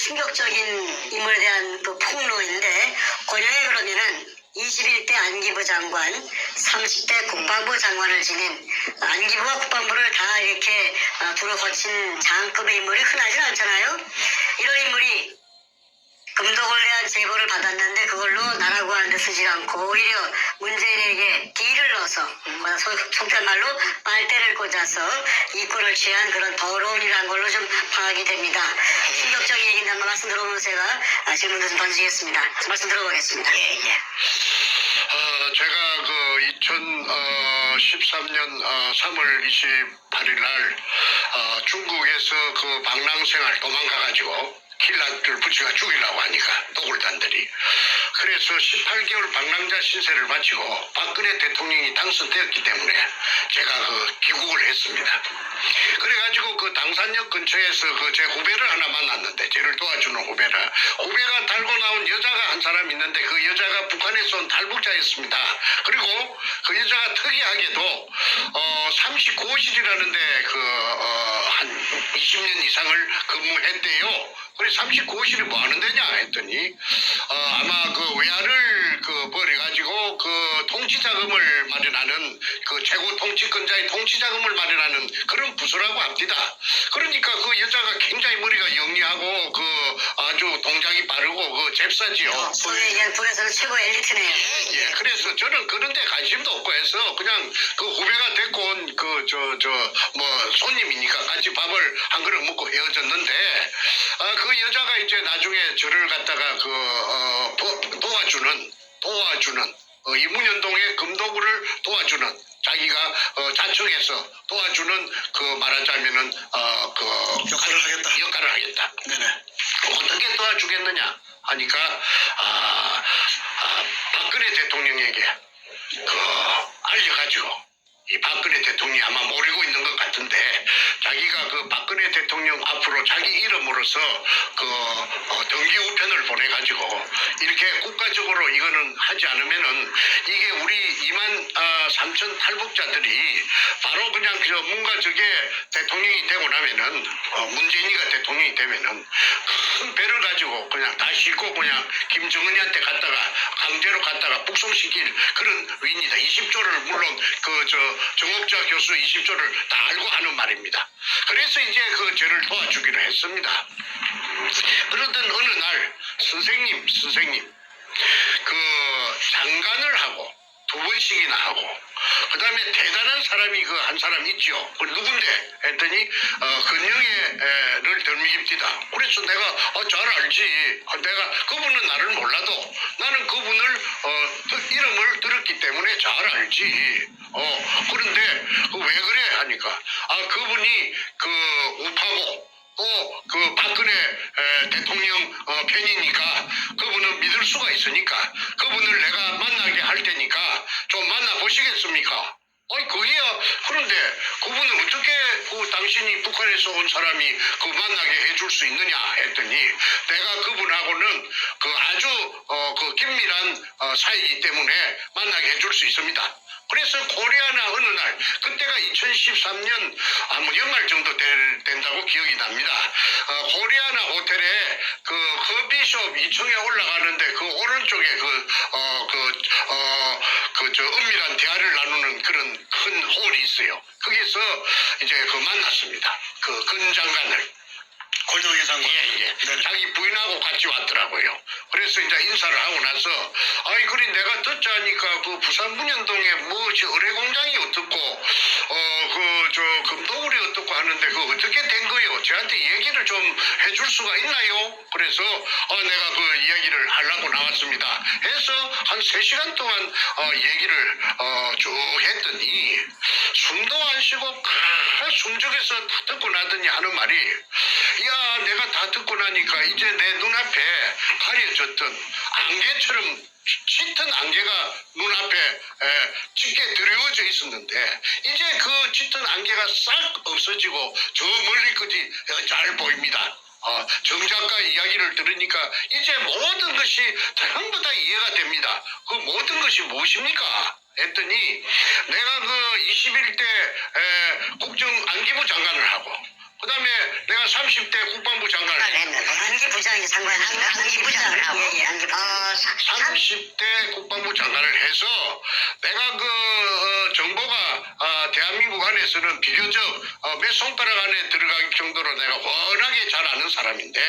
충격적인 인물에 대한 그 폭로인데, 고려에 그러면은 21대 안기부 장관, 30대 국방부 장관을 지닌 안기부와 국방부를 다 이렇게 두루 거친 장급의 인물이 흔하진 않잖아요. 이런 인물이 금독을 대한 제보를 받았는데 그걸로 나라 구하는데 쓰지 않고 오히려 문재인에게 딜을 넣어서 속된 말로 빨대를 꽂아서 이권을 취한 그런 더러움이라는 걸로 좀 파악이 됩니다. 충격적인 얘기인데 한번 말씀 들어보면 제가 질문을 좀 던지겠습니다. 말씀 들어보겠습니다. 제가 그 2013년 3월 28일 날 중국에서 그 방랑생활 도망가가지고 킬라들 부치가 죽이려고 하니까 또굴단들이 그래서 18개월 방랑자 신세를 바치고 박근혜 대통령이 당선되었기 때문에 제가 그 귀국을 했습니다. 그래가지고 그 당산역 근처에서 그 제 후배를 하나 만났는데, 저를 도와주는 후배가 달고 나온 여자가 한 사람 있는데 그 여자가 북한에서 온 탈북자였습니다. 그리고 그 여자가 특이하게도 39호실이라는데 한 20년 이상을 근무했대요. 그래 39호실이 뭐 하는 데냐 했더니 아마 그 외화를 벌여가지고 그 통치자금을 마련하는 그 최고 통치권자의 통치자금을 마련하는 그런 부서라고 합니다. 그러니까 그 여자가 굉장히 머리가 영리하고 그 아주 동작이 빠르고 그 잽싸지요. 소위 얘기한 북에서는 최고 엘리트네요. 예. 그래서 저는 그런 데 관심도 없고 해서 그냥 그 후배가 데리고 온 뭐 손님이니까 같이 밥을 한 그릇 먹고 헤어졌는데, 그 여자가 이제 나중에 저를 갖다가 도와주는 이 문현동의 금도구를 도와주는, 자기가 자청해서 도와주는 그 말하자면은 역할을 하겠다. 네네. 어떻게 도와주겠느냐 하니까 박근혜 대통령에게 알려가지고, 이 박근혜 대통령이 아마 모르고 있는 것 같은데 자기가 그 박근혜 대통령 앞으로 자기 이름으로서 등기 우편을 보내가지고 이렇게 국가적으로 이거는 하지 않으면은 이게 우리 23,000 탈북자들이 바로 그냥 뭔가 저게 대통령이 되고 나면은 문재인이가 대통령이 되면은 큰 배를 가지고 그냥 다 싣고 그냥 김정은이한테 강제로 갖다가 북송시킬 그런 의인이다. 20조를 물론 정옥자 교수 20조를 다 알고 하는 말입니다. 그래서 이제 저를 도와주기로 했습니다. 그러던 어느 날 선생님 장관을 하고 2번씩이나 하고 그 다음에 대단한 사람이 한 사람 있죠. 누군데 했더니 근영애를 덜미깁디다. 그래서 내가 잘 알지. 내가 그분은 나를 몰라도 나는 그분을 이름을 들었기 때문에 잘 알지. 그런데 왜 그래 하니까 그분이 우파고 또 박근혜 대통령 편이니까 그분은 믿을 수가 있으니까 그분을 내가 만나게 할 테니까 좀 만나보시겠습니까? 그게야. 그런데 그분은 어떻게 당신이 북한에서 온 사람이 만나게 해줄 수 있느냐 했더니 내가 그분하고는 아주 긴밀한 사이이기 때문에 만나게 해줄 수 있습니다. 그래서 코리아나 어느 날, 그때가 2013년 연말 정도 된다고 기억이 납니다. 코리아나 호텔에 커피숍 2층에 올라가는데 오른쪽에 은밀한 대화를 나누는 그런 큰 홀이 있어요. 거기서 이제 만났습니다. 근 장관을. 권영애 장관. 예. 자기 부인하고 같이 왔더라고요. 그래서 이제 인사를 하고 나서 그래 내가 듣자니까 부산 문현동에 의뢰 공장이 어떻고 금도굴이 어떻고 하는데 어떻게 된 거요? 저한테 얘기를 좀 해줄 수가 있나요? 그래서 내가 이야기를 하려고 나왔습니다. 해서 한 3시간 동안 얘기를 쭉 했더니 숨도 안 쉬고 숨죽여서 다 듣고 나더니 하는 말이, 야, 내가 다 듣고 나니까 이제 내 눈앞에 가려졌던 안개처럼 짙은 안개가 눈앞에 짙게 드리워져 있었는데 이제 짙은 안개가 싹 없어지고 저 멀리까지 잘 보입니다. 정 작가 이야기를 들으니까 이제 모든 것이 전부 다 이해가 됩니다. 모든 것이 무엇입니까? 했더니 내가 21대 국정 안기부 장관을 하고 그 다음에 내가 내가 30대 국방부 장관을 했는데 안기부장이 장관이신가? 안기부장. 예, 안기부장. 30대 국방부 장관을 해서 내가 정보가 대한민국 안에서는 비교적 몇 손가락 안에 들어갈 정도로 내가 워낙에 잘 아는 사람인데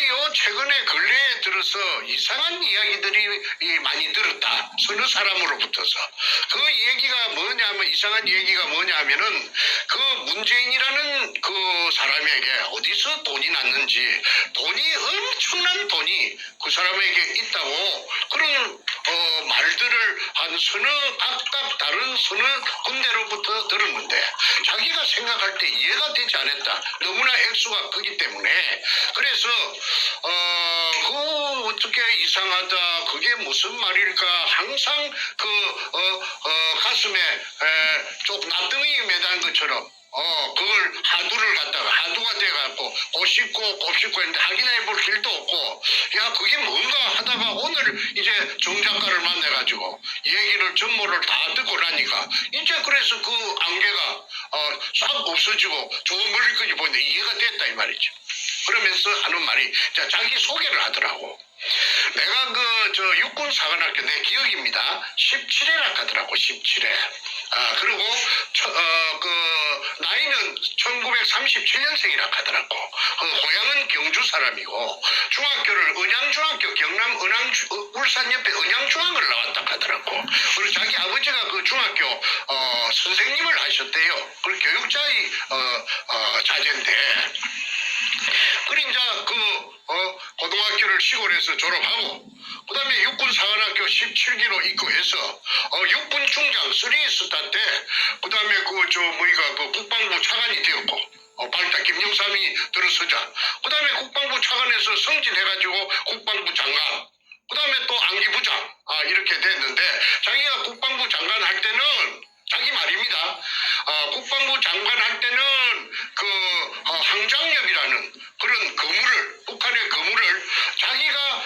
요 최근에 근래에 들어서 이상한 이야기들이 많이 들었다. 서너 사람으로부터서. 그 얘기가 뭐냐면 이상한 얘기가 뭐냐면은 그 문재인이라는 그 사람에게 어디서 돈이 났는지 돈이 엄청난 돈이 그 사람에게 있다고 그런 말들을 한 각각 다른 서너 군데로부터 들었는데 자기가 생각할 때 이해가 되지 않았다. 너무나 액수가 크기 때문에 그래서 어떻게 이상하다 그게 무슨 말일까 항상 가슴에 좀 납덩이 매단 것처럼 그걸 하두가 돼갖고 곱씹고 했는데 확인해 볼 길도 없고 야 그게 뭔가 하다가 오늘 이제 정작가를 만나가지고 얘기를 전모를 다 듣고 나니까 이제 그래서 그 안개가 싹 없어지고 저 멀리까지 보는데 이해가 됐다 이 말이죠. 그러면서 하는 말이 자기 소개를 하더라고. 내가 육군 사관학교 내 기억입니다. 17회라 하더라고. 17회. 그리고 나이는 1937년생이라 하더라고. 고향은 경주 사람이고 중학교를 은양중학교 경남 울산 옆에 은양중학을 나왔다 하더라고. 그리고 자기 아버지가 그 중학교 선생님을 하셨대요. 그리고 교육자의 자제인데 그래 이제 고등학교를 시골에서 졸업하고 그다음에 육군사관학교 17기로 입고해서 육군 중장 3스타 때 그다음에 국방부 차관이 되었고 발탁 김영삼이 들어서자 그다음에 국방부 차관에서 승진해가지고 국방부 장관 그다음에 또 안기부장 이렇게 됐는데 자기가 국방부 장관 할 때는 자기 말입니다. 국방부 장관 할 때는 항장엽이라는 그런 북한의 거물을 자기가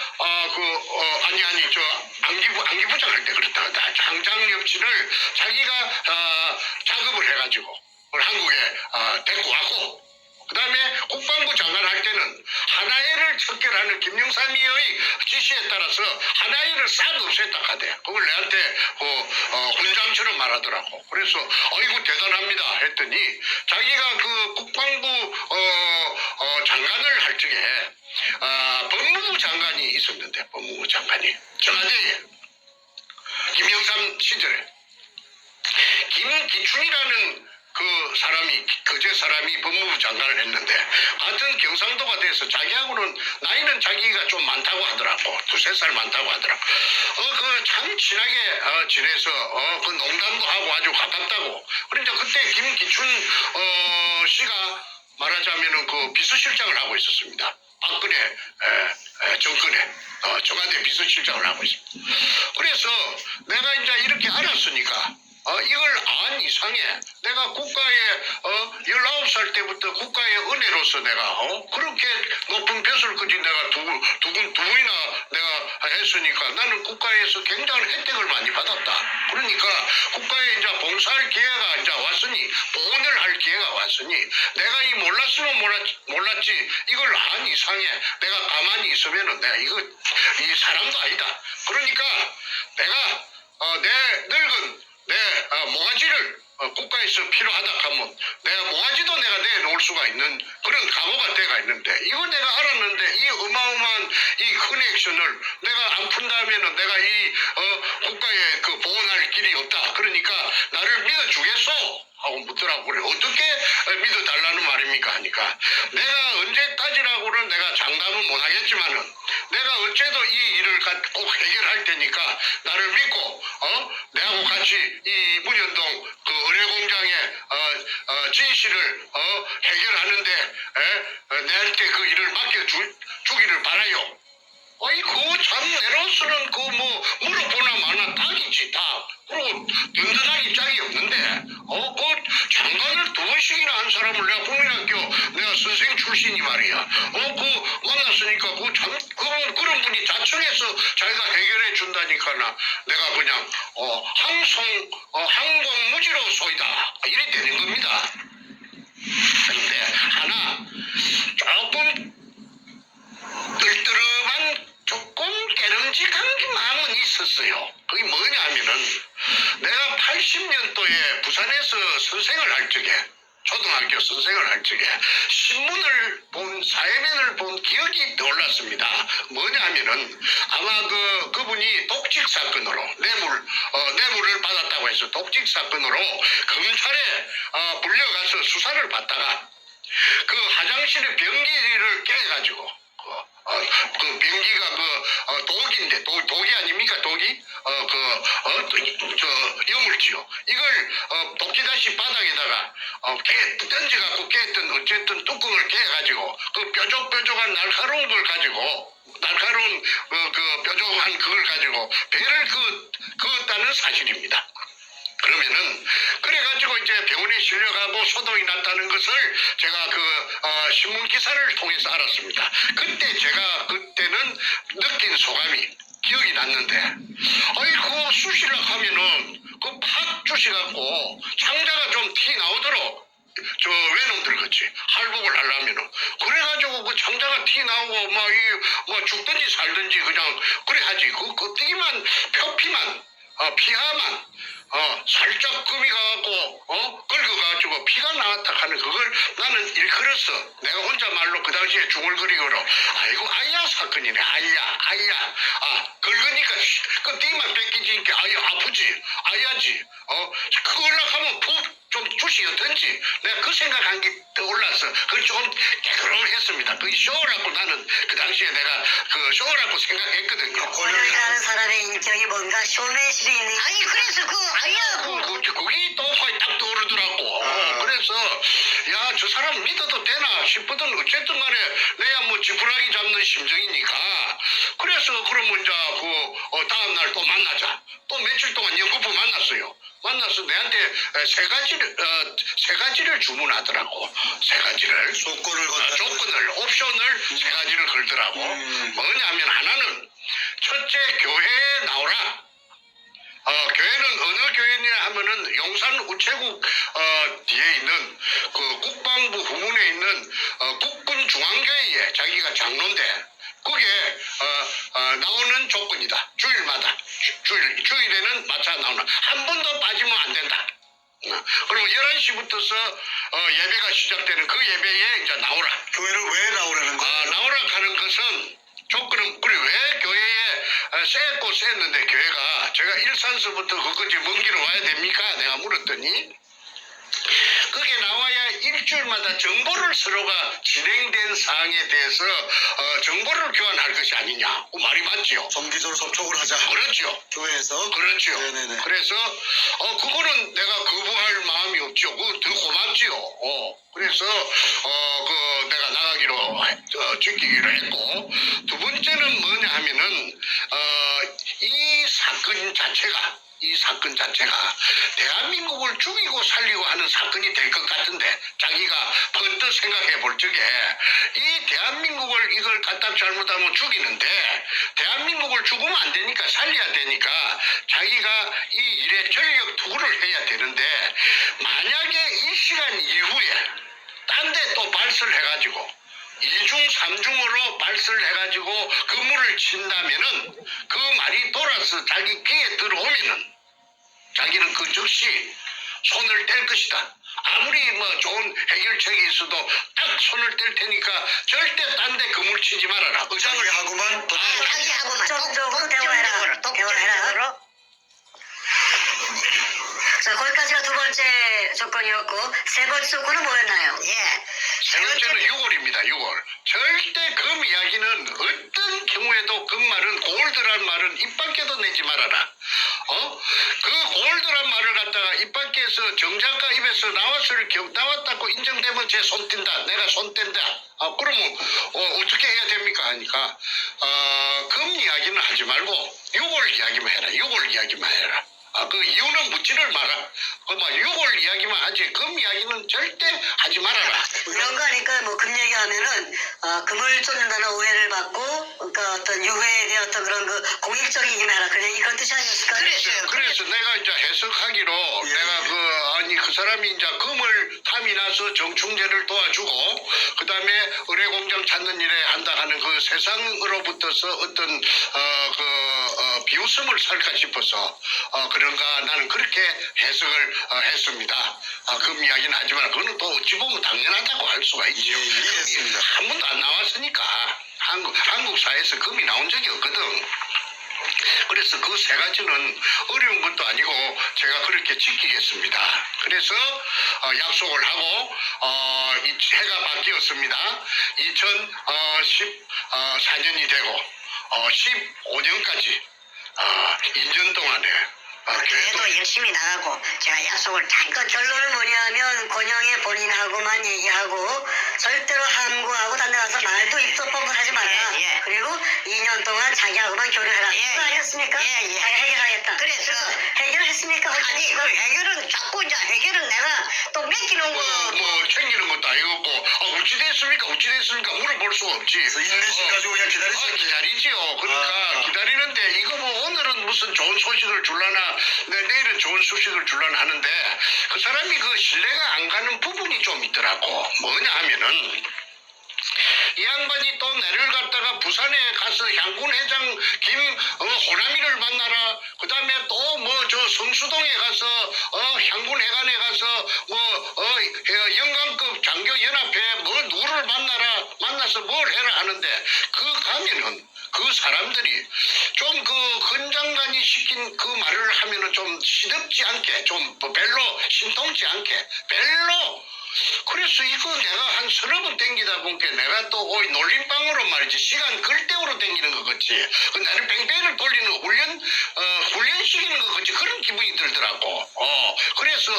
안기부장 할 때 그렇다. 항장엽치를 자기가 작업을 해가지고 한국에 데리고 왔고 그 다음에 국방부 장관 할 때는 하나회를 척결하는 김영삼이의 지시에 따라서 하나회를 싹 없앴다 하대. 그걸 내한테 훈장처럼 말하더라고. 그래서 아이고 대단합니다 했더니 자기가 그 국방부 장관을 할 적에 법무부 장관이 있었는데 법무부 장관이 청와대에 김영삼 시절에 김기춘이라는 거제 사람이 법무부 장관을 했는데 같은 경상도가 돼서 자기하고는 나이는 자기가 좀 많다고 하더라고. 2-3살 많다고 하더라고. 참 친하게 지내서 그 농담도 하고 아주 가깝다고. 그러니까 그때 김기춘 씨가 말하자면은 그 비서실장을 하고 있었습니다. 박근혜 정권에 청와대 비서실장을 하고 있습니다. 그래서 내가 이제 이렇게 알았으니까 이걸 안 이상해. 내가 국가에 19살 때부터 국가의 은혜로서 내가 그렇게 높은 벼슬까지 내가 두 분이나 내가 했으니까 나는 국가에서 굉장한 혜택을 많이 받았다. 그러니까 국가에 이제 봉사할 기회가 이제 왔으니 보훈을 할 기회가 왔으니 내가 이 몰랐으면 몰랐지 이걸 안 이상해. 내가 가만히 있으면은 내가 이 사람도 아니다. 그러니까 내가 내 늙은 내 모가지를 국가에서 필요하다 하면 내가 모가지도 내가 내놓을 수가 있는 그런 각오가 돼가 있는데 이걸 내가 알았는데 이 어마어마한 이 커넥션을 내가 안 푼다면은 내가 이 국가에 보존할 길이 없다. 그러니까 나를 믿어주겠소? 하고 묻더라고. 그래. 어떻게 믿어달라는 말입니까? 하니까 내가 언제까지라고는 내가 장담은 못하겠지만은 내가 어째도 이 일을 꼭 해결할 테니까 나를 믿고 내하고 같이 이 문현동 의뢰공장의 진실을 해결하는데 내한테 그 일을 맡겨주기를 바라요. 그거 참 내로서는 물어보나 마나 딱이지 딱. 그리고 든든하기 짝이 없는데 그 장관을 2번씩이나 한 사람을 내가 국민학교 내가 선생 출신이 말이야. 만났으니까 그런 분이 자청해서 자기가 해결해 준다니까 내가 그냥 항공무지로 소이다 이래 되는 겁니다. 그런데 하나 끔찍한 마음은 있었어요. 그게 뭐냐 하면은 내가 80년도에 부산에서 선생을 할 적에 초등학교 선생을 할 적에 신문을 본 사회면을 본 기억이 떠올랐습니다. 뭐냐 하면은 아마 그분이 독직 사건으로 뇌물을 받았다고 해서 독직 사건으로 검찰에 불려가서 수사를 받다가 그 화장실에 변기를 깨가지고 그 변기가 독인데 독이 아닙니까 독이 여물지요. 이걸 독기다시 바닥에다가 던져갖고 깼던 어쨌든 뚜껑을 깨가지고 그 뾰족뾰족한 날카로운 걸 가지고 날카로운 그 뾰족한 그걸 가지고 배를 그었다는 사실입니다. 그러면은 그래가지고 이제 병원에 실려가고 소동이 났다는 것을 제가 신문 기사를 통해서 알았습니다. 그때는 느낀 소감이 기억이 났는데, 그거 쑤시려 하면은 팍 쑤시갖고 창자가 좀 티 나오도록 저 외놈들 같이 할복을 하려면은 그래가지고 그 창자가 티 나오고 뭐 죽든지 살든지 그냥 그래 하지. 그 껍데기만 표피만 피하만 살짝 금이 가갖고 긁어가지고 피가 나왔다 하는 그걸 나는 일컬어서 내가 혼자 말로 그 당시에 중얼거리고로 아이고 아야 사건이네 아야 긁으니까 껍데기만 뺏기니까 아야 아프지 아야지 그걸로 하면 푹 좀 주시었던지 내가 그 생각한 게 떠올라서 그걸 조금 개그를 했습니다. 그 쇼라고 나는 그 당시에 내가 그 쇼라고 생각했거든요. 권력이라는 사람의 인격이 뭔가 쇼맨십이 있는. 아니 그래서 그게 또 딱 떠오르더라고. 그래서 야 저 사람 믿어도 되나 싶거든. 어쨌든 간에 내가 뭐 지푸라기 잡는 심정이니까 그래서 그러면 이제 다음날 또 만나자. 또 며칠 동안 연구부 만났어요. 만나서 내한테 세 가지를 주문하더라고. 세 가지를 조건을 옵션을 세 가지를 걸더라고. 뭐냐면 하나는 첫째 교회에 나오라. 교회는 어느 교회냐 하면은 용산 우체국 뒤에 있는 그 국방부 후문에 있는 국군 중앙교회에 자기가 장로인데 그게 나오는 조건이다. 주일마다 주일에는 마차 나오는 한 번도 빠지면 안 된다. 그러면 11시부터서 예배가 시작되는 그 예배에 이제 나오라. 교회를 왜 나오라는 거예요? 나오라 하는 것은 조건은 그래 왜 교회에 셌는데 교회가 제가 일산서부터 거기까지 먼 길을 와야 됩니까? 내가 물었더니 그게 나와야 일주일마다 정보를 서로가 진행된 사항에 대해서 정보를 교환할 것이 아니냐. 말이 맞지요. 정기적으로 접촉을 하자. 그렇죠. 교회에서. 그렇죠. 네네네. 그래서 그거는 내가 거부할 마음이 없죠. 그건 더 고맙지요. 그래서 내가 나가기로 지키기로 했고 두 번째는 뭐냐 하면은 이 사건 자체가 대한민국을 죽이고 살리고 하는 사건이 될 것 같은데 자기가 번뜩 생각해 볼 적에 이 대한민국을 이걸 갖다 잘못하면 죽이는데 대한민국을 죽으면 안 되니까 살려야 되니까 자기가 이 일에 전력 투구를 해야 되는데 만약에 이 시간 이후에 딴 데 또 발설을 해가지고 2중 3중으로 발설을 해가지고 그물을 친다면은 그 말이 돌아서 자기 귀에 들어오면은 자기는 그 즉시 손을 뗄 것이다. 아무리 뭐 좋은 해결책이 있어도 딱 손을 뗄 테니까 절대 딴 데 그물 치지 말아라. 자기하고만 독점적으로 대화해라. 자, 거기까지가 두 번째 조건이었고 세 번째 조건은 뭐였나요? 세 번째는 6월입니다. 6월. 절대 금 이야기는 어떤 경우에도 그 말은 골드란 말은 입 밖에도 내지 말아라. 그 골드란 말을 갖다가 입 밖에서 정작가 입에서 나왔다고 인정되면 제 손 뗀다. 내가 손 뗀다. 그러면 어떻게 해야 됩니까? 하니까 금 이야기는 하지 말고 6월 이야기만 해라. 6월 이야기만 해라. 그 이유는 묻지를 마라. 6월 이야기만 하지 금 이야기는 절대 하지 말아라. 그런 거 아닐까요? 뭐 금 얘기하면은 금을 쫓는다는 오해를 받고 그러니까 어떤 유해에 대한 어떤 그런 그 공익적인 힘을 하라. 그런 뜻이 아니었을까요? 그래서 내가 이제 해석하기로 내가 그 사람이 이제 금을 탐이 나서 정충제를 도와주고 그 다음에 의뢰공장 찾는 일에 한다 하는 그 세상으로부터서 어떤 비웃음을 살까 싶어서 그런가 나는 그렇게 해석을 했습니다. 금 이야기는 하지만 그거는 또 어찌 보면 당연하다고 할 수가 있죠. 예, 이해했습니다. 한 번도 안 나왔으니까 한국 사회에서 금이 나온 적이 없거든. 그래서 그 세 가지는 어려운 것도 아니고 제가 그렇게 지키겠습니다. 그래서 약속을 하고 이 해가 바뀌었습니다. 2014년이 되고 15년까지 2년 동안에 그래도 열심히 나가고 제가 약속을 그러니까 결론은 뭐냐면 권영의 본인하고만 얘기하고 절대로 함구하고 딴 데 가서 말도 입도 뻥긋하지 마라. 예, 예. 그리고 2년 동안 자기하고만 교류해라. 예, 그거 아니었습니까? 예, 예. 자기가 해결하겠다. 그래서 해결했습니까? 아니 그 해결은 자꾸 이제 해결은 내가 또 맡기는 거 뭐 챙기는 것도 아니고 어찌 됐습니까 물어볼 수가 없지. 그래서 인내심 가지고 그냥 기다리세요. 기다리지요. 그러니까 기다리는데 이거 뭐 오늘은 무슨 좋은 소식을 줄라나 내일은 좋은 소식을 줄라나 하는데 그 사람이 그 신뢰가 안 가는 부분이 좀 있더라고. 뭐냐 하면은 이 양반이 또 내를 갖다가 부산에 가서 향군 회장 호남이를 만나라. 그 다음에 또 뭐 저 성수동에 가서 향군 회관에 가서 영광급 장교 연합회 뭐 누구를 만나서 뭘 해라 하는데 그 가면은 그 사람들이 좀 그 건장관이 시킨 그 말을 하면은 좀 시덥지 않게 좀 별로 신통치 않게 별로 그래서 이거 내가 한 서너 번 땡기다 보니까 내가 또 놀림방으로 말이지 시간 끌대우로 땡기는 것 같지. 나를 뺑뺑이를 돌리는 훈련시키는 것 같지. 그런 기분이 들더라고. 그래서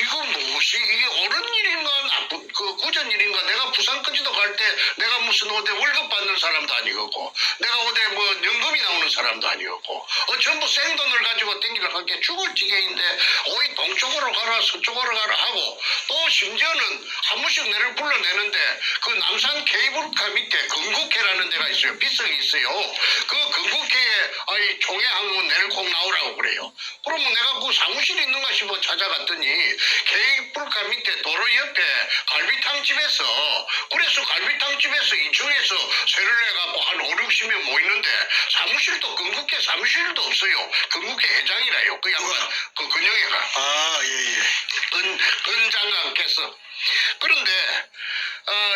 이거 무엇이 이게 옳은 일인가 나쁜 구전 일인가. 내가 부산까지도 갈 때 내가 무슨 어디 월급 받는 사람도 아니고 내가 어디 뭐 연금이 나오는 사람도 아니고 전부 생돈을 가지고 땡기려고 한 게 죽을 지경인데 어이 동쪽으로 가라 서쪽으로 가라 하고 또 심지어는 한 번씩 내를 불러내는데 그 남산 케이블카 밑에 건국회라는 데가 있어요. 빗석이 있어요. 그 건국회에 총회 항문 내를 꼭 나오라고 그래요. 그러면 내가 그 사무실이 있는가 싶어 찾아갔더니 케이블카 밑에 도로 옆에 갈비탕집에서 그래서 갈비탕집에서 2층에서 세를 내갖고 한 5, 60명 모이는데 사무실도 건국회 사무실도 없어요. 건국회 회장이라요. 그 양반 그 근영애가 예. 은 장관께서 그런데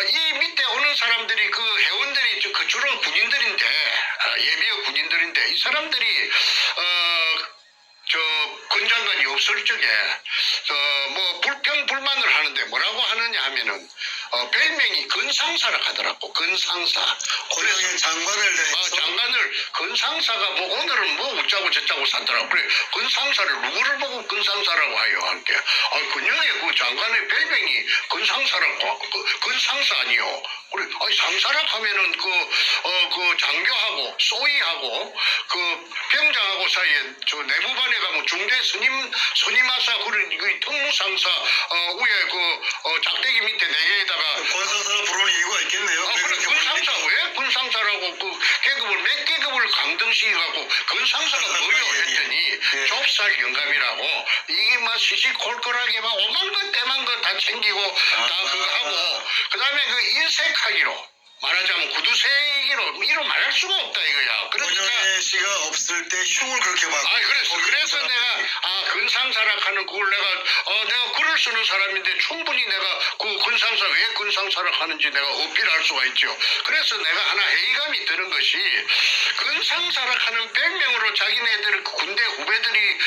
이 밑에 오는 사람들이 그 회원들이 그 주로 군인들인데 예비역 군인들인데 이 사람들이 저 건장관이 없을 적에 뭐 불평불만을 하는데 뭐라고 하느냐 하면은 별명이 건상사라 하더라고. 건상사. 권영의 장관을 대해서 장관을 건상사가 뭐 오늘은 뭐 웃자고 저자고 산다라고 그래. 건상사를 누구를 보고 건상사라고 하여 함께. 근영의 그 장관의 별명이 건상사라고 건상사 아니요. 그래. 상사라 하면은 그 장교하고 소위하고 그 병장하고 사이에 저 내부반에 가면 중대 스님하사 그런 그 특무상사 위에 그 작대기 밑에 네 개에다가 권상사를 부르는 이유가 있겠네요. 왜 그래 그렇게 건상사 부릅니까? 왜 건상사라고 그 계급을 몇 계급을 강등시켜갖고 건상사가 뭐요 했더니 예. 좁쌀 영감이라고 이게 막 시시콜콜하게 막 오만 것 때만 것 다 챙기고 다 그거 하고 그 다음에 그 인색하기로 말하자면 구두쇠기로 이로 말할 수가 없다 이거야. 그러니까 권영애 씨가 없을 때 흉을 그렇게 막. 그래서 내가 건상사라 하는 그걸 내가 글을 쓰는 사람인데 충분히 내가 그 건상사 왜 건상사라 하는지 내가 어필할 수가 있죠. 그래서 내가 하나 회의감이 드는 것이 건상사라 하는 별명으로 자기네들 군대 후배들이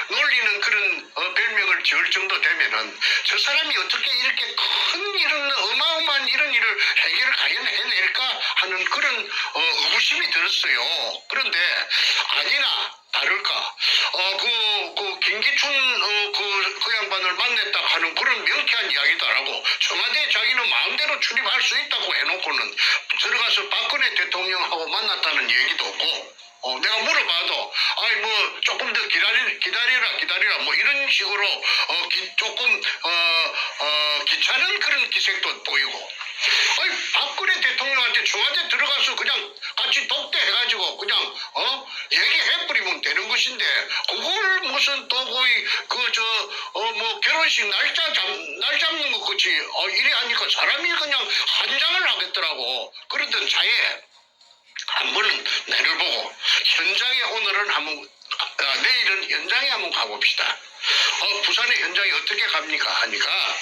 놀리는 그런 별명을 지을 정도 되면은 저 사람이 어떻게 이렇게 큰 이런 어마어마한 이런 일을 해결을 과연 해낼까 하는 그런 의구심이 들었어요. 그런데 아니나 다를까 그 김기춘 그 양반을 만났다 하는 그런 명쾌한 이야기도 안 하고 청와대에 자기는 마음대로 출입할 수 있다고 해놓고는 들어가서 박근혜 대통령하고 만났다는 얘기도 없고 내가 물어봐도 뭐 조금 더 기다리라 뭐 이런 식으로 조금 귀찮은 그런 기색도 보이고 박근혜 대통령한테 청와대 들어가서 그냥 같이 독대해가지고 그냥 얘기해버리면 되는 것인데 그걸 무슨 또 거의 뭐 결혼식 날 잡는 것 같이 이래 하니까 사람이 그냥 한장을 하겠더라고. 그러던 차에 한번 내려보고 현장에 오늘은 한번 내일은 현장에 한번 가봅시다. 부산의 현장에 어떻게 갑니까 하니까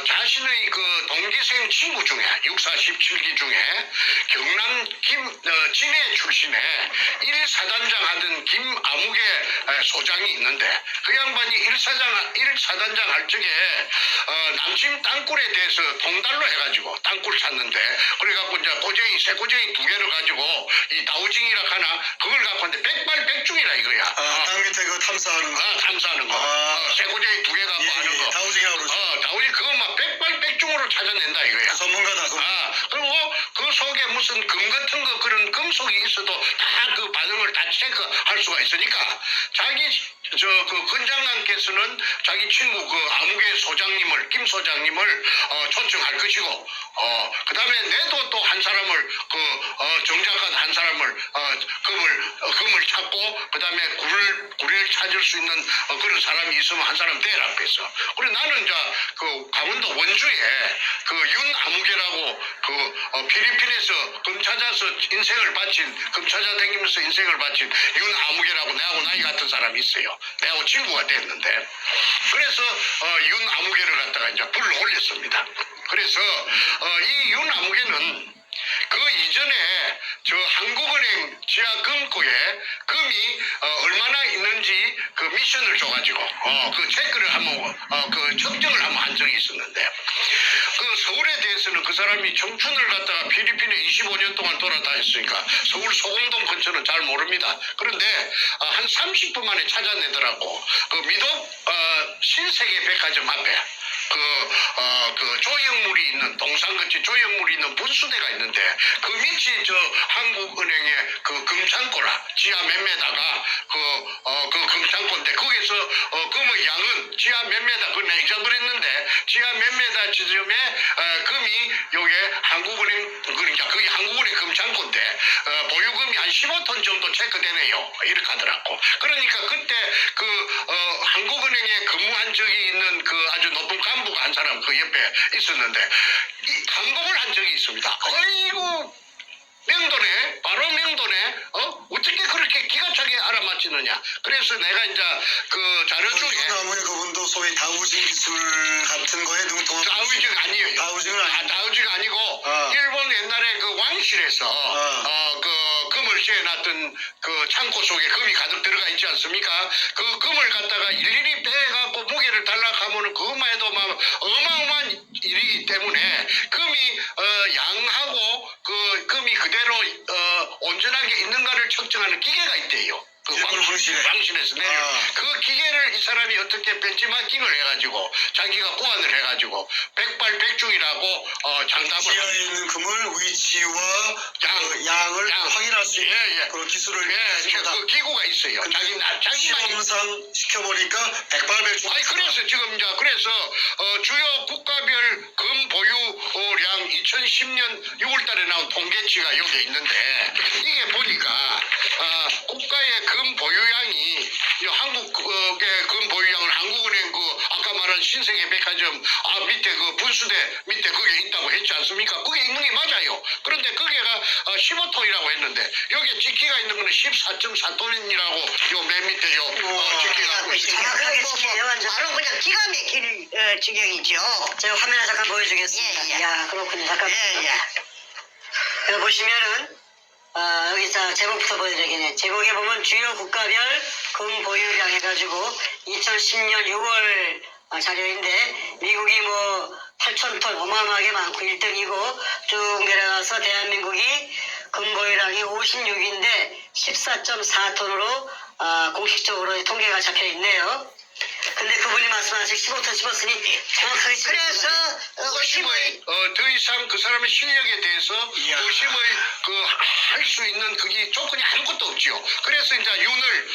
자신의 그 동기생 친구 중에 64, 17기 중에 경남 진해 출신의 1사단장 하던 김아무개 소장이 있는데 그 양반이 1사단장 할 적에 남침 땅굴에 대해서 통달로 해가지고 땅굴 샀는데 그래갖고 이제 새꼬쟁이 2개를 가지고 이 다우징이라 하나 그걸 갖고 왔는데 백발백중이라 이거야. 땅 밑에 그 탐사하는 거. 탐사하는 거. 새꼬쟁이 2개 갖고 하는 거. 다우징이라고 그러죠. 다우징 그거 막 백발백중으로 찾아낸다 이거야. 전문가다. 그리고 그 속에 무슨 금 같은 거 그런 금속이 있어도 다 그 반응을 다 체크할 수가 있으니까 자기 그 건장관께서는 자기 친구 그 아무개 소장님을 김 소장님을 초청할 것이고 그다음에 내도 또 한 사람을 정작한 한 사람을 금을 찾고 그다음에 굴을 찾을 수 있는 그런 사람이 있으면 한 사람 대라 앞에서. 그래 나는 이제 그 강원도 원주에 그 윤아무개라고 필리핀에서 금 찾아서 인생을 바친 금 찾아다니면서 인생을 바친 윤아무개라고 내하고 나이 같은 사람이 있어요. 내하고 친구가 됐는데 그래서 윤아무개를 갖다가 이제 불을 올렸습니다. 그래서 이 윤아무개는 그 이전에 저 한국은행 지하 금고에 금이 얼마나 있는지 그 미션을 줘가지고 그 체크를 한번 그 측정을 한번 한 적이 있었는데 그 서울에 대해서는 그 사람이 청춘을 갖다가 필리핀에 25년 동안 돌아다녔으니까 서울 소공동 근처는 잘 모릅니다. 그런데 한 30분 만에 찾아내더라고. 그 미독 신세계 백화점 앞에 그 조형물이 있는 동산같이 조형물이 있는 분수대가 있는데 그 밑이 저 한국은행의 그 금창고라 지하 몇 메다가 그 금창고인데 거기서 금의 양은 지하 몇 메다 그 냉장고를 했는데 지하 몇 메다 지점에 금이 요게 한국은행 그러니까 그게 한국은행 금창고인데 보유금이 한 15톤 정도 체크되네요. 이렇게 하더라고. 그러니까 그때 한국은행에 근무한 적이 있는 그 아주 높은 간부가 한 사람 그 옆에 있었는데 이 감동을 한 적이 있습니다. 어이구 명도네 바로 명도네 어떻게 그렇게 기가 차게 알아맞히느냐. 그래서 내가 이제 그 자료 중에 윤아무개 그분도 소위 다우징 기술 같은 거에 능통한. 다우징 아니에요. 다우징은 아니고. 다우징 아니고 일본 옛날에 그 왕실에서 그 금을 씌워놨던 그 창고 속에 금이 가득 들어가 있지 않습니까? 그 금을 갖다가 일일이 빼갖고 무게를 달라가면은 그것만 해도 막 어마어마한 일이기 때문에 금이 양하고 그 금이 그대로 온전하게 있는가를 측정하는 기계가 있대요. 그 일본 왕실에서 내려. 그 기계를 이 사람이 어떻게 벤치마킹을 해가지고 자기가 보완을 해가지고 백발백중이라고 장담을. 지하에 있는 금을 위치와 양을 확인할 수 있는 그런 기술을 그 기구가 있어요. 자기만이. 시험상 시켜보니까 백발백중. 그래서 지금 이제 주요 국가별 금 보유량 2010년 6월달에 나온 통계치가 여기 있는데 이게 보니까 국가의 금 보유량이 한국의 금 보유량을 한국은행 아까 말한 신세계 백화점 밑에 그 분수대 밑에 그게 있다고 했지 않습니까? 그게 있는 게 맞아요. 그런데 그게가 15톤이라고 했는데 여기 찍기가 있는 거는 14.4톤이라고 요 맨 밑에 찍기가 정확하게 지켜요. 바로 그냥 기가 막힐 지경이죠. 제가 화면을 잠깐 보여주겠습니다. 예. 야, 그렇군요. 잠깐. 예. 여기 보시면은 여기 제목부터 보여드리겠네. 제목에 보면 주요 국가별 금 보유량 해가지고 2010년 6월 자료인데 미국이 뭐 8,000톤 어마어마하게 많고 1등이고 쭉 내려가서 대한민국이 금 보유량이 56인데 14.4톤으로 공식적으로 통계가 잡혀 있네요. 근데 그분이 말씀하신 15톤 집었으니 정확하게 그래서 의심의 더 이상 그 사람의 실력에 대해서 의심의 할 수 있는 그게 조건이 아무것도 없죠. 그래서 이제 윤을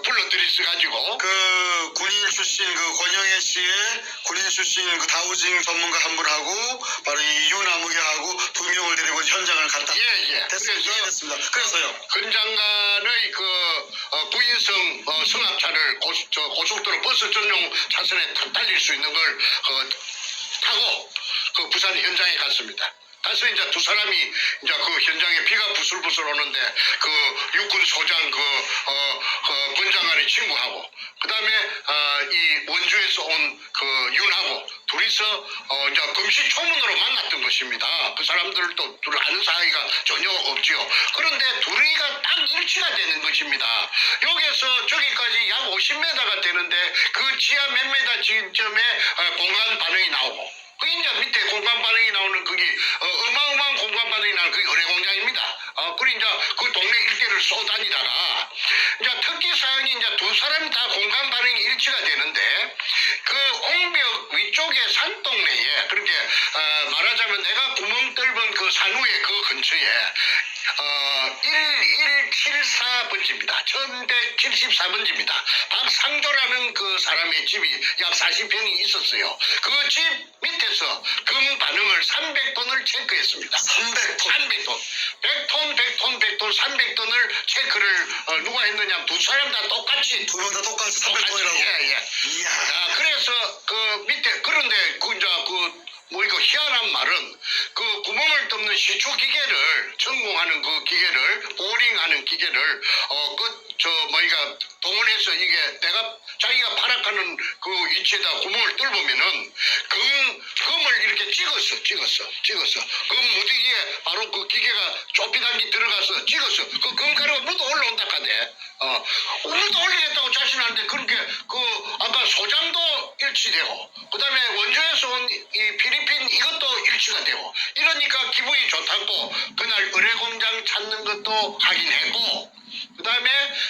불러들이서 가지고 그 군인 출신 그 권영애 씨의 군인 출신 그 다우징 전문가 한 분하고 바로 이 윤아무개하고 2명을 데리고 현장을 갔다. 됐습니다. 그래서요. 근 장관의 부인성 승합차를 고속도로 버스 전용 차선에 달릴 수 있는 걸 타고 그 부산 현장에 갔습니다. 가서 이제 두 사람이 이제 그 현장에 비가 부슬부슬 오는데 그 육군 소장 그 권장관의 친구하고 그다음에 이 원주에서 온 그 윤하고 둘이서 이제 금시초문으로 만났던 것입니다. 그 사람들도 둘 아는 사이가 전혀 없지요. 그런데 둘이가 딱 일치가 되는 것입니다. 여기서 저기까지 약 50m가 되는데 그 지하 몇 미터 지점에 공간 반응이 나오고 그 이제 밑에 공간 반응이 나오는 거기 어마어마한 공간 반응이 나오는 그게 의뢰공장입니다. 그리 이제 그 동네 일대를 쏘다니다가 이제 특기 사항이 이제 두 사람이 다 공간 반응이 일치가 되는데 그 옹벽 위쪽에 산동네에 그렇게 말하자면 내가 구멍 뚫은 그 산후의 그 근처에 1174번지입니다. 1174번지입니다. 박상조라는 그 사람의 집이 약 40평이 있었어요. 그 집 밑에서 금 반응을 300톤을 체크했습니다. 300톤. 100톤, 300톤을 체크를 누가 했느냐? 두 사람 다 똑같이. 두 명 다 똑같이 300톤이라고. 예. 이야. 그래서 그 밑에 그런데 그 이제 뭐 이거 희한한 말은 그 구멍을 뚫는 시추 기계를 전공하는 그 기계를 보링하는 기계를 뭐이가 동원해서 이게 내가 자기가 발악하는 그 위치에다 구멍을 뚫으면은 금을 이렇게 찍었어. 그 무디기에 바로 그 기계가 좁히단기 들어가서 찍었어. 그 금가루가 묻어 올라온다 카대. 묻어 올리겠다고 자신하는데 그렇게 그 아까 소장도 일치되고 그다음에 원주에서 온 이 필리핀 이것도 일치가 되고 이러니까 기분이 좋다고 그날 의뢰공장 찾는 것도 확인했고 그다음에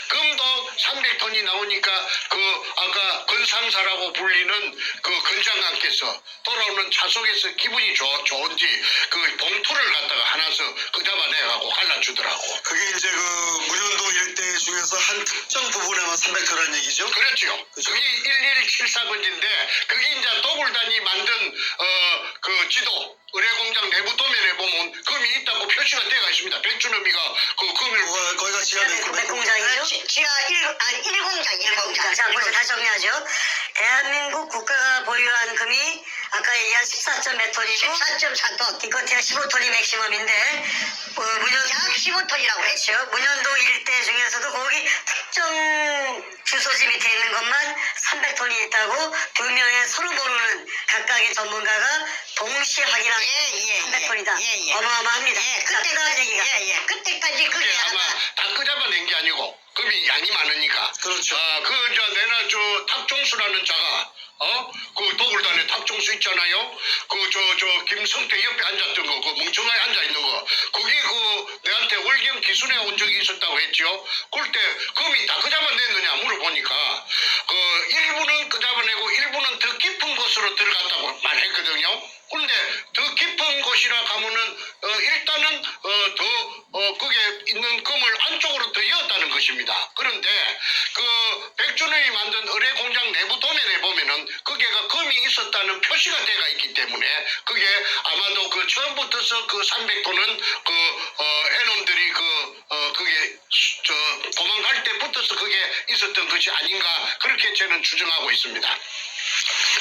금도 300톤이 나오니까 그 아까 건상사라고 불리는 그 건장관께서 돌아오는 차속에서 기분이 좋은지 그 봉투를 갖다가 하나서 그 잡아내가고 갈라주더라고. 그게 이제 그 문현동 일대 중에서 한 특정 부분에만 300톤이라는 얘기죠? 그렇죠. 그게 1174번지인데 그게 이제 도굴단이 만든 그 지도 의뢰공장 내부 도면에 보면 금이 있다고 표시가 되어 있습니다. 백준엄이가 그 금을 거기가 지하 백공장이죠? 지하 1공장. 자, 먼저 다시 정리하죠. 대한민국 국가가 보유한 금이 아까 얘기한 14점 몇 톤이고 14.4톤. 기껏해야 15톤이 맥시멈인데 약 15톤이라고 했죠. 그렇죠. 문현도 일대 중에서도 거기 특정 주소지 밑에 있는 것만 300톤이 있다고 두 명의 서로 모르는 각각의 전문가가 동시에 확인한 300톤이다. 어마어마합니다. 그때가 얘기가. 그때까지 그게 그게 아마 다 끄잡아낸 게 아니고 금이 양이 많으니까. 그렇죠. 내나 저 탁종수라는 자가 그 도굴단에 탁종수 있잖아요. 저 김성태 옆에 앉았던 거, 그 멍청하게 앉아 있는 거. 그게 그 내한테 월경 기순에 온 적이 있었다고 했죠. 그럴 때 금이 다 끄잡아냈느냐 물어보니까 그 일부는 끄잡아내고 일부는 더 깊은 곳으로 들어갔다고 말했거든요. 그런데 더 깊은 곳이라 가면은 일단은 그게 있는 금을 안쪽으로 더 이었다는 것입니다. 그런데 그 백준영이 만든 의뢰공장 내부 도면에 보면은 거기가 금이 있었다는 표시가 되어 있기 때문에 그게 아마도 그 처음부터서 그 300톤은 애놈들이 그게 도망갈 때부터서 그게 있었던 것이 아닌가 그렇게 저는 추정하고 있습니다.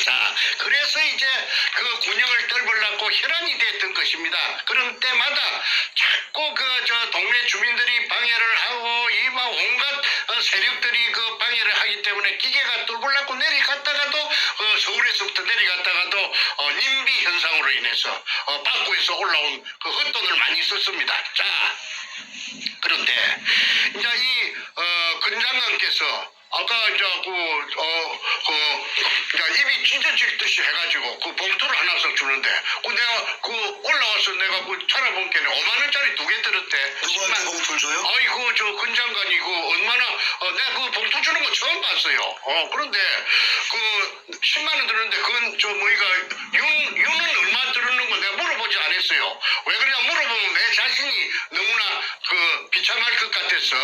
자, 그래서 이제 그 군영을 떨벌라고 혈안이 됐던 것입니다. 그런 때마다 자꾸 저 동네 주민들이 방해를 하고 이 막 온갖 세력들이 그 방해를 하기 때문에 기계가 뚫벌라고 내려갔다가도 서울에서부터 내려갔다가도 님비 현상으로 인해서 밖에서 올라온 그 헛돈을 많이 썼습니다. 자, 그런데 이제 이 건장관께서 아까 이제 입이 찢어질 듯이 해가지고 그 봉투를 하나씩 주는데 내가 올라와서 내가 찾아본 게 5만 원짜리 2개 들었대. 누구한테 봉투를 줘요? 아이고 저 건장관이 얼마나 내가 그 봉투 주는 거 처음 봤어요. 그런데 10만 원 들었는데 그건 윤은 얼마 들었는 거 내가 물어보지 않았어요. 왜 그러냐 물어보면 내 자신이 너무나 비참할 것 같아서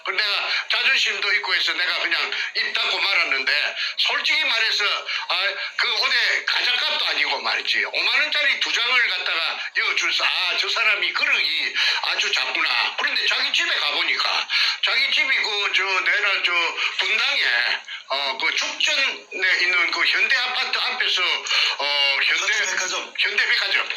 내가 자존심도 있고 해서 내가 그냥 입 닫고 말았는데 솔직히 말해서 그 어디 가작값도 아니고 말이지 5만 원짜리 2장을 갖다가 이어줘서 저 사람이 그릇이 아주 작구나. 그런데 자기 집에 가보니까 자기 집이 내가 분당에 그 축전에 있는 그 현대 아파트 앞에서 현대백화점.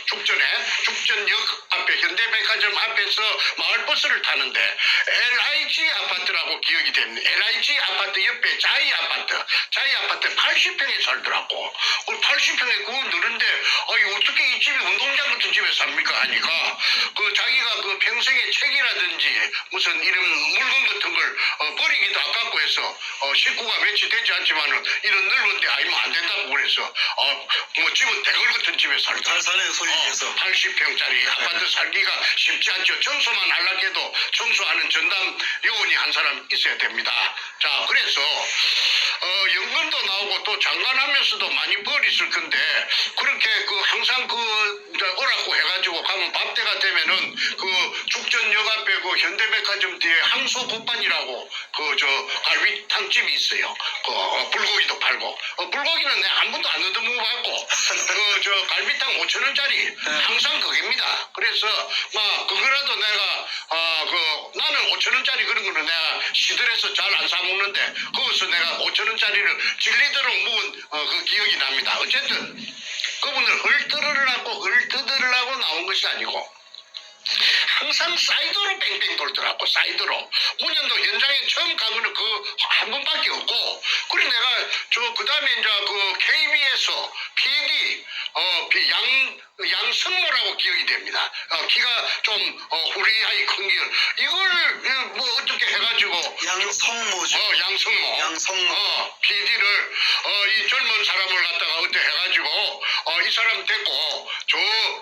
죽전역 앞에 현대백화점 앞에서 마을버스를 타는데 LIG 아파트라고 기억이 됩니다. LIG 아파트 옆에 자이 아파트 80평에 살더라고. 80평에 그거 늘은데 어떻게 이 집이 운동장 같은 집에 삽니까 하니까 그 자기가 그 평생에 책이라든지 무슨 이런 물건 같은 걸 버리기도 아깝고 해서 식구가 며칠 되지 않지만은 이런 넓은 데 아니면 안 된다고 그래서 뭐 집은 대걸 같은 집에 살더라고. 잘 사네요, 소위 얘기해서. 80평짜리 아파트 살기가 쉽지 않죠. 청소만 하려고 해도 청소하는 전담 요원이 한 사람 있어야 됩니다. 자, 그래서 연금도 나오고 또 장관하면서도 많이 벌 있을 건데 그렇게 그 항상 그 오라고 해가지고 가면 밥때가 되면은 그 죽전역 앞에 그 현대백화점 뒤에 항소국반이라고 그 갈비탕집이 있어요. 그 불고기도 팔고 불고기는 내가 한 번도 안 얻어먹어봤고 그 갈비탕 5,000원짜리 항상 그겁니다. 그래서 막 그거라도 내가 나는 5,000원짜리 그런 거는 내가 시들해서 잘 안 사 먹는데 거기서 내가 5,000원짜리를 질리도록 먹은 그 기억이 납니다. 어쨌든 그분을 헐뜯으려고 나온 것이 아니고 항상 사이드로 뺑뺑 돌더라고. 사이드로. 문현도 현장에 처음 간 거는 그 한 번밖에 없고 그래 내가 그 다음에 이제 그 KBS PD 양성모라고 기억이 됩니다. 키가 좀 후리하이 큰 길. 이걸 뭐 어떻게 해가지고 양성모죠. 양성모. PD를 이 젊은 사람을 갖다가 어떻게 해가지고 이 사람 됐고 저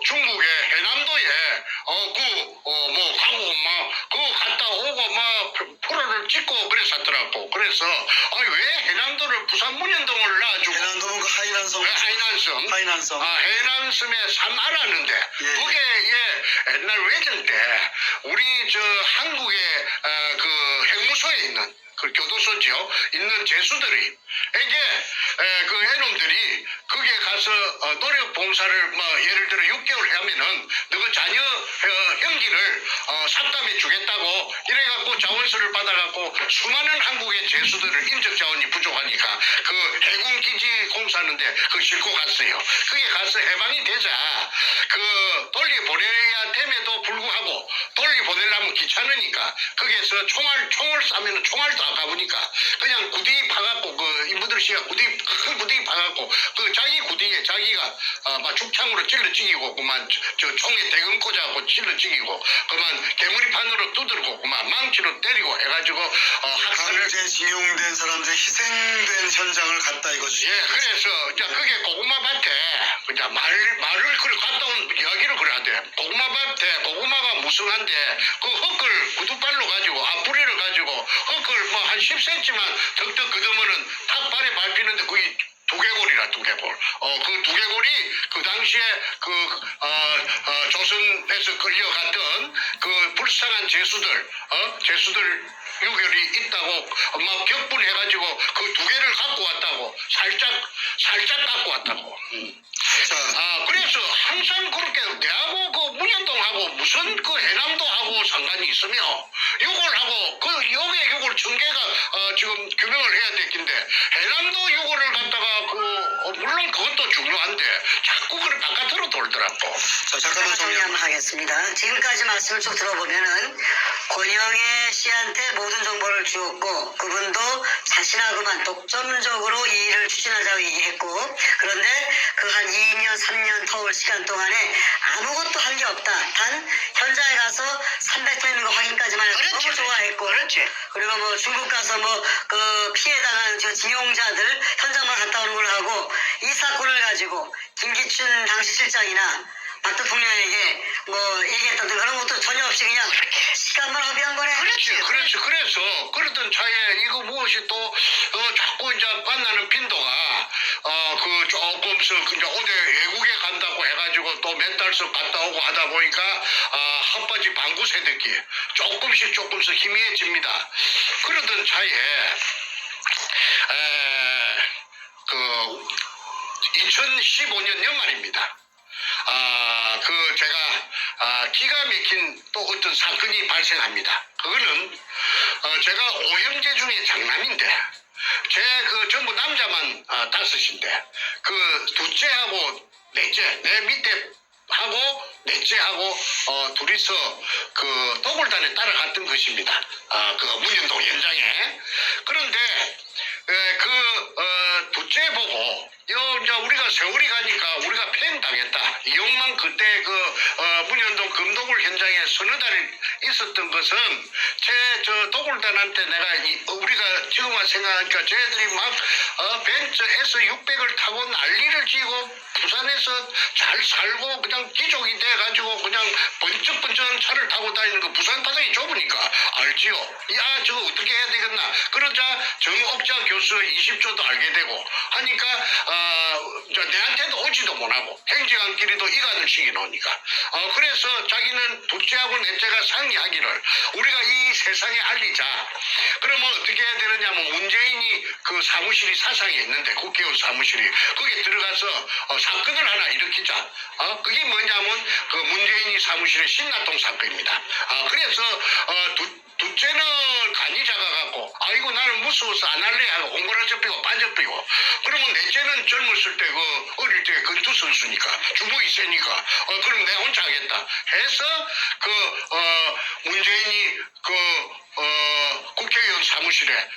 중국의 해남도에 뭐 가고 막 그거 갔다 오고 막 프로를 찍고 그랬었더라고. 그래서 왜 해남도를 부산 문현동을 놔주고 해남도는 그 하이난섬. 하이난섬. 해남섬에 삶 알았는데 예. 그게 옛날 외전 때 우리 한국의 그 핵무소에 있는 그 교도소지요 있는 죄수들이 이게 그 해놈들이 거기에 가서 노력 봉사를 뭐 예를 들어 6개월 하면은 너그 자녀 형기를 삭감해 주겠다고 이래갖고 자원서를 받아갖고 수많은 한국의 죄수들을 인적 자원이 부족하니까 그 해군 기지 공사하는데 그 싣고 갔어요. 거기에 가서 해방이 되자 그 돌려보내야 됨에도 불구하고 돌려보내려면 귀찮으니까 거기에서 총을 쏴면은 총알도 아까우니까 그냥 구디 파갖고 그 인부들 씨가 큰 구디 파갖고 그 자기 구디에 자기가 막 죽창으로 찔러 죽이고 그만 저 총에 대금 꽂아갖고 찔러 죽이고 그만 개머리판으로 두들고 그만 망치로 때리고 해가지고 학살을 강제징용된 사람들이 희생된 현장을 갔다 이거지. 예, 그래서 이제 그게 고구마밭에 이제 말을 그래 갔다 온 이야기를 그래야 돼. 고구마밭에 고구마가 무성한데 그 흙을 구두발로 가지고 앞부리를 가지고 흙을 뭐 한 10cm만 덕덕 걷으면은 탁발에 밟히는데 그게 두개골이라 두개골. 그 두개골이 그 당시에 조선에서 끌려갔던 그 불쌍한 죄수들 유결이 있다고 막 격분해가지고 그 두 개를 갖고 왔다고 살짝 갖고 왔다고. 그래서 항상 그렇게 내하고 그 문현동하고 무슨 그 해남도하고 상관이 있으며 요걸 하고 요걸 청계가 지금 규명을 해야 됐긴데 해남도 요거를 갖다가 물론 그것도 중요한데 자꾸 그걸 바깥으로 돌더라고. 자, 잠깐만 정리 한번 하겠습니다. 지금까지 말씀을 쭉 들어보면은 권영애 씨한테 모든 정보를 주었고 그분도 자신하고만 독점적으로 이 일을 추진하자고 얘기했고 그런데 그 한 2년 3년 터울 시간 동안에 아무것도 한 게 없다. 단 현장에 가서 300명 거 확인까지만 해서 너무 좋아했고 그리고 뭐 중국 가서 뭐 그 피해당한 저 징용자들 현장만 갔다 오는 걸 하고 이 사건을 가지고 김기춘 당시 실장이나 박 대통령에게 뭐 얘기했던 그런 것도 전혀 없이 그냥 시간만 허비한 거네. 그렇지. 그래서 그러던 차에 이거 무엇이 또 자꾸 이제 만나는 빈도가 그 조금씩 이제 어디 외국에 간다고 해가지고 또 몇 달씩 갔다 오고 하다 보니까 핫바지 방구 세대기 조금씩 희미해집니다. 그러던 차에 그 2015년 연말입니다. 제가 기가 막힌 또 어떤 사건이 발생합니다. 그거는 제가 오형제 중에 장남인데 제 전부 남자만 5인데 그 둘째하고 넷째, 내 밑에 하고 넷째하고 둘이서 그 도굴단에 따라갔던 것입니다. 그 문현동 현장에. 그런데 둘째 보고 이제 우리가 세월이 가니까 우리가 팽당했다. 이용만 그때 문현동 금도굴 현장에 서너 달 있었던 것은 저 도굴단한테 내가 우리가 지금 와 생각하니까 쟤들이 막 벤츠 S600을 타고 난리를 치고 부산에서 잘 살고 그냥 귀족이 돼가지고 그냥 번쩍번쩍한 차를 타고 다니는 거 부산 바닥이 좁으니까 알지요. 야 저거 어떻게 해야 되겠나. 그러자 정옥자 교수 20조도 알게 되고 하니까 내한테도 오지도 못하고 행정안끼리도 이간을 시켜놓으니까 그래서 자기는 둘째하고 넷째가 상의하기를 우리가 이 세상에 알리자. 그러면 어떻게 해야 되느냐면 문재인이 그 사무실이 사상에 있는데 국회의원 사무실이 거기에 들어가서 사건을 하나 일으키자. 그게 뭐냐면 그 문재인이 사무실의 신나통 사건입니다. 그래서 둘째는 간이 작아갖고 아이고 나는 무서워서 안 할래 하고 옹그라져 빠져삐고 그러면 넷째는 젊었을 때 어릴 때 권투 선수니까 주먹이 세니까 그럼 내가 혼자 하겠다 해서 문재인이 국회의원 사무실에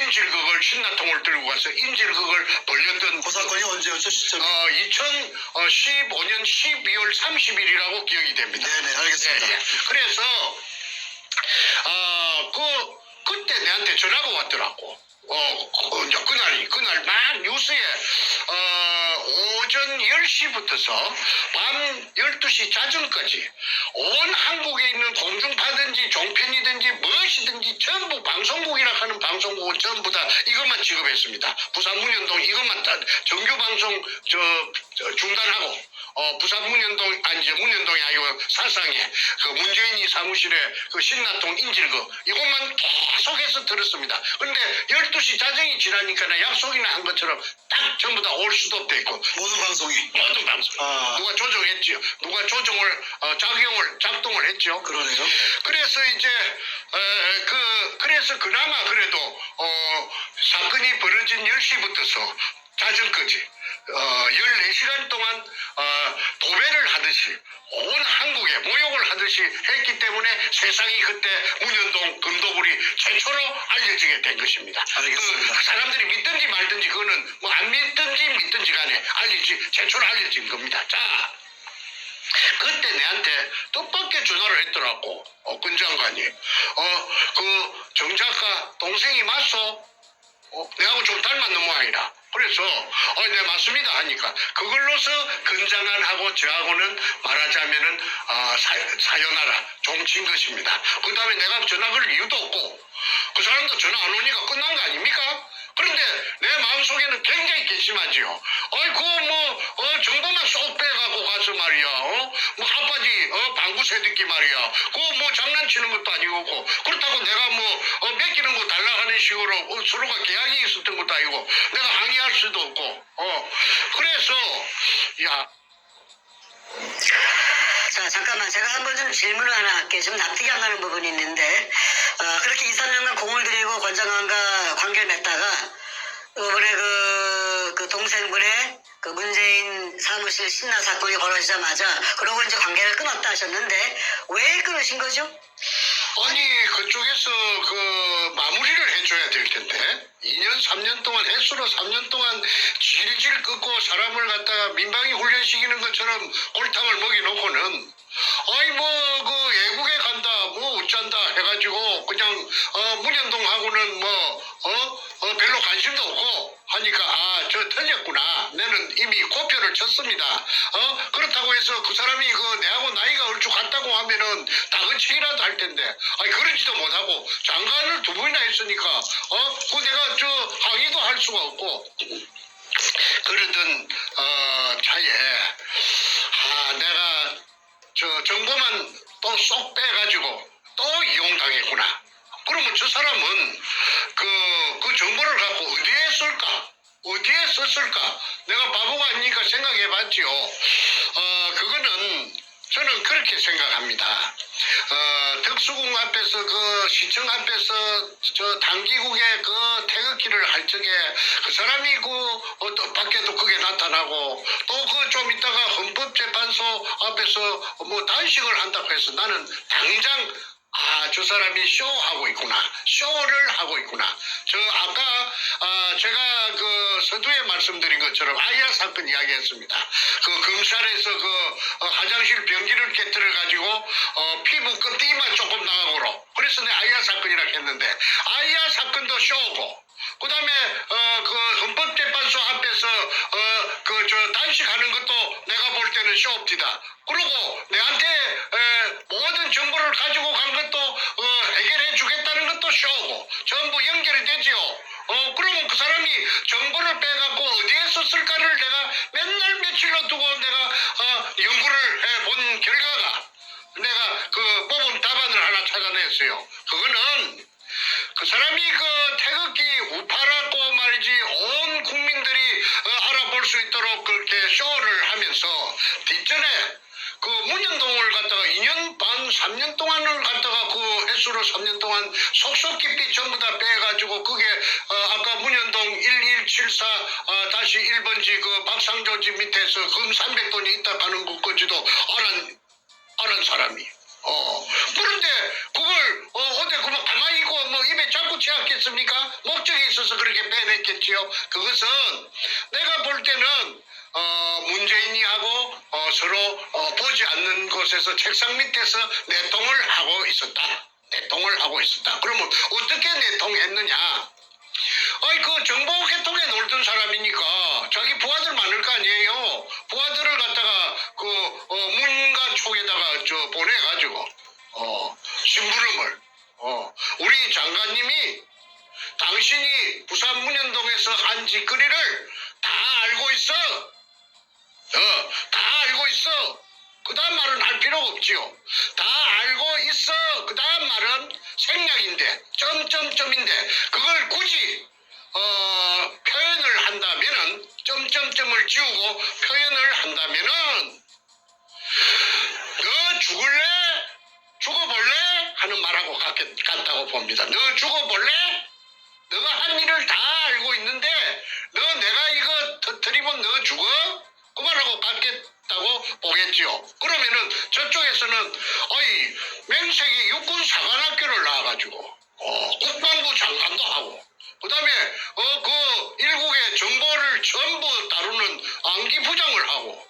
인질극을 신나통을 들고 가서 인질극을 벌렸던 그 사건이 언제였죠, 시점이? 2015년 12월 30일이라고 기억이 됩니다. 네네, 알겠습니다. 예. 그래서 그때 내한테 전화가 왔더라고. 그날 막 뉴스에 오전 10시부터서 밤 12시 짜전까지 온 한국에 있는 공중파든지 종편이든지 무엇이든지 전부 방송국이라 하는 방송국은 전부 다 이것만 지급했습니다. 부산 문현동 이것만 다 정규 방송 중단하고 부산 문현동이 아니고 사상에 그 문재인이 사무실에 그 신나통 인질극 이것만 계속해서 들었습니다. 그런데 12시 자정이 지나니까 약속이나 한 것처럼 딱 전부 다 올 수도 됐고 모든 방송이. 모든 방송 누가 조정했지요. 누가 조정을 작동을 했죠. 그러네요. 그래서 이제 그래서 그나마 그래도 사건이 벌어진 10시부터서 자정까지 14시간 동안 도배를 하듯이 온 한국에 모욕을 하듯이 했기 때문에 세상이 그때 문현동 금도굴이 최초로 알려지게 된 것입니다. 알겠습니다. 그 사람들이 믿든지 말든지 그거는 뭐 안 믿든지 간에 최초로 알려진 겁니다. 자, 그때 내한테 뜻밖의 전화를 했더라고. 권 장관이 정 작가 동생이 맞소? 내하고 좀 닮았는 모양이라. 그래서 네 맞습니다 하니까 그걸로서 건장한하고 저하고는 말하자면은 사연하라 종친 것입니다. 그 다음에 내가 전화 걸 이유도 없고 그 사람도 전화 안 오니까 끝난 거 아닙니까? 그런데 내 마음속에는 굉장히 괘씸하지요. 정보만 쏙 빼갖고 가서 말이야. 아빠지 방구 새듣기 말이야. 장난치는 것도 아니고 그렇다고 내가 맡기는 거 달라 하는 식으로 서로가 계약이 있었던 것도 아니고 내가 항의할 수도 없고 그래서 자, 잠깐만. 제가 한번 좀 질문을 하나 할게요. 좀 납득이 안 가는 부분이 있는데, 그렇게 2, 3년간 공을 들이고 권 장관과 관계를 맺다가, 이번에 그 동생분의 그 문재인 사무실 신나 사건이 벌어지자마자, 그러고 이제 관계를 끊었다 하셨는데, 왜 끊으신 거죠? 아니 그쪽에서 마무리를 해줘야 될 텐데 2년 3년 동안 해수로 3년 동안 질질 끊고 사람을 갖다가 민방위 훈련시키는 것처럼 골탕을 먹여놓고는 외국에 간다 어쩐다 해가지고 그냥 문현동하고는 별로 관심도 없고 하니까 저 틀렸구나. 나는 이미 고표를 쳤습니다. 그렇다고 해서 그 사람이 내하고 나이가 얼추 같다고 하면은 다그치기라도 할 텐데 그러지도 못하고 장관을 2번이나 했으니까 내가 항의도 할 수가 없고 그러던 차에 내가 정보만 또 쏙 빼가지고 또 이용당했구나. 그러면 저 사람은 그 정보를 갖고 어디에 썼을까? 내가 바보가 아니니까 생각해봤지요. 그거는 저는 그렇게 생각합니다. 특수궁 앞에서 시청 앞에서 당기국의 태극기를 할 적에 그 사람이 또 밖에도 그게 나타나고 또 좀 있다가 헌법재판소 앞에서 뭐 단식을 한다고 해서 나는 당장 저 사람이 쇼하고 있구나. 쇼를 하고 있구나. 저 아까 제가 그 서두에 말씀드린 것처럼 아이야 사건 이야기했습니다. 그 검찰에서 그 화장실 변기를 깨뜨려 가지고 피부 껍데기만 조금 나가고로. 그래서 내 아이야 사건이라고 했는데 아이야 사건도 쇼고. 그다음에 그 헌법재판소 앞에서 그 저 단식하는 것도 내가 볼 때는 쇼업티다. 그리고 내한테 모든 정보를 가지고 간 것도 해결해 주겠다는 것도 쇼고 전부 연결이 되지요. 그러면 그 사람이 정보를 빼갖고 어디에 썼을까를 내가 맨날 며칠로 두고 내가 연구를 해본 결과가 내가 그 뽑은 답안을 하나 찾아냈어요. 그거는 그 사람이 그 태극기 우파라고 말이지 온 국민들이 알아볼 수 있도록 그렇게 쇼를 하면서 뒷전에 그 문현동을 갖다가 2년 반, 3년 동안을 갖다가 그 횟수로 3년 동안 속속 깊이 전부 다 빼가지고 그게 아까 문현동 1174 다시 1번지 그 박상조 집 밑에서 금 300돈이 있다 하는 것까지도 알은 사람이. 그런데 그걸 어디 그만 가만히 있고 뭐 입에 잡고 채웠겠습니까? 목적이 있어서 그렇게 빼냈겠지요. 그것은 내가 볼 때는 문재인이하고 서로 보지 않는 곳에서 책상 밑에서 내통을 하고 있었다. 내통을 하고 있었다. 그러면 어떻게 내통했느냐? 그 정보개통에 놀던 사람이니까 자기 부하들 많을 거 아니에요. 부하들을 갖다가 그 문과 촉에다가 저 보내가지고 심부름을 우리 장관님이 당신이 부산 문현동에서 한 짓거리를 다 알고 있어. 다 알고 있어. 그 다음 말은 할 필요가 없지요. 다 알고 있어. 그 다음 말은 생략인데 점점점인데 그걸 굳이 표현을 한다면은 점점점을 지우고 표현을 한다면은 너 죽을래? 죽어볼래? 하는 말하고 같다고 봅니다. 너 죽어볼래? 너가 한 일을 다 알고 있는데 너 내가 이거 터뜨리면 너 죽어? 그 말하고 같겠다고 보겠지요. 그러면은 저쪽에서는 맹색이 육군 사관학교를 나와가지고 국방부 장관도 하고 그 다음에 그 일국의 정보를 전부 다루는 안기부장을 하고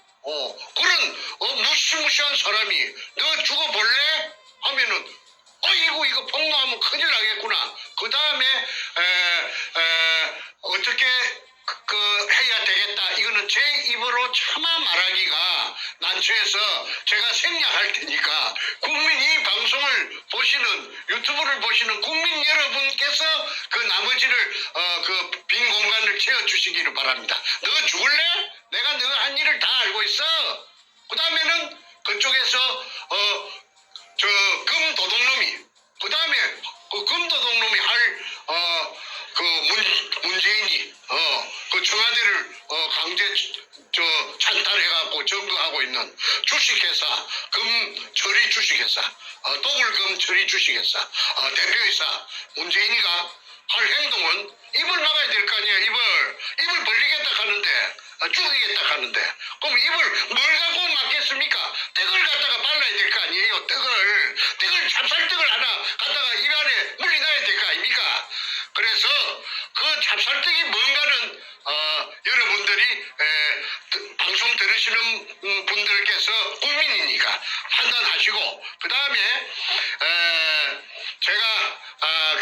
그런 무시무시한 사람이 너 죽어볼래? 하면은 이거 폭로하면 큰일 나겠구나. 그 다음에 어떻게 해야 되겠다. 이거는 제 입으로 차마 말하기가 난처해서 제가 생략할 테니까 국민 이 방송을 보시는 유튜브를 보시는 국민 여러분께서 그 나머지를 그 빈 공간을 채워주시기를 바랍니다. 너 죽을래? 내가 너 한 일을 다 알고 있어. 그 다음에는 그쪽에서 저 금도둑놈이 그 다음에 그 금도둑놈이 할 그 문재인이 그 청와대를 강제 찬탈해갖고 점거하고 있는 주식회사 금처리 주식회사 도굴금 처리 주식회사 대표이사 문재인이가 할 행동은 입을 막아야 될 거 아니에요. 입을 벌리겠다 하는데 죽이겠다 하는데 그럼 입을 뭘 갖고 막겠습니까? 떡을 갖다가 발라야 될 거 아니에요. 떡을 찹쌀떡을 하나 갖다가 입 안에 물려놔야 될 거 아닙니까? 그래서 그 찹쌀떡이 뭔가는 여러분들이 방송 들으시는 분들께서 국민이니까 판단하시고 그 다음에 제가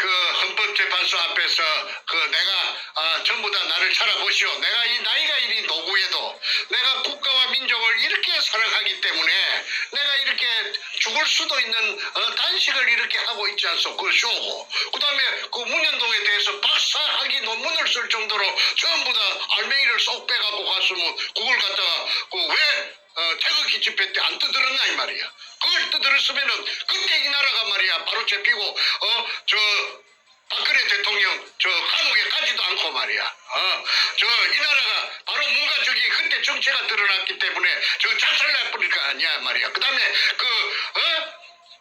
그 헌법재판소 앞에서 그 내가 전부 다 나를 찾아보시오. 내가 이 나이가 이리 노구해도 내가 국가와 민족을 이렇게 사랑하기 때문에 내가 이렇게 죽을 수도 있는 단식을 이렇게 하고 있지 않소. 그걸 쇼고 그 다음에 그 문현동에 대해서 박사학위 논문을 쓸 정도로 전부 다 알맹이를 쏙 빼갖고 갔으면 그걸 갖다가 왜 태극기 집회 때 안 떠들었나 이 말이야. 그걸 떠들었으면은 그때 이 나라가 말이야 바로 잡히고 박근혜 대통령 감옥에 가지도 않고 말이야. 이 나라가 바로 뭔가 그때 정체가 드러났기 때문에 작살날 뻔일 거 아니야 말이야. 그 다음에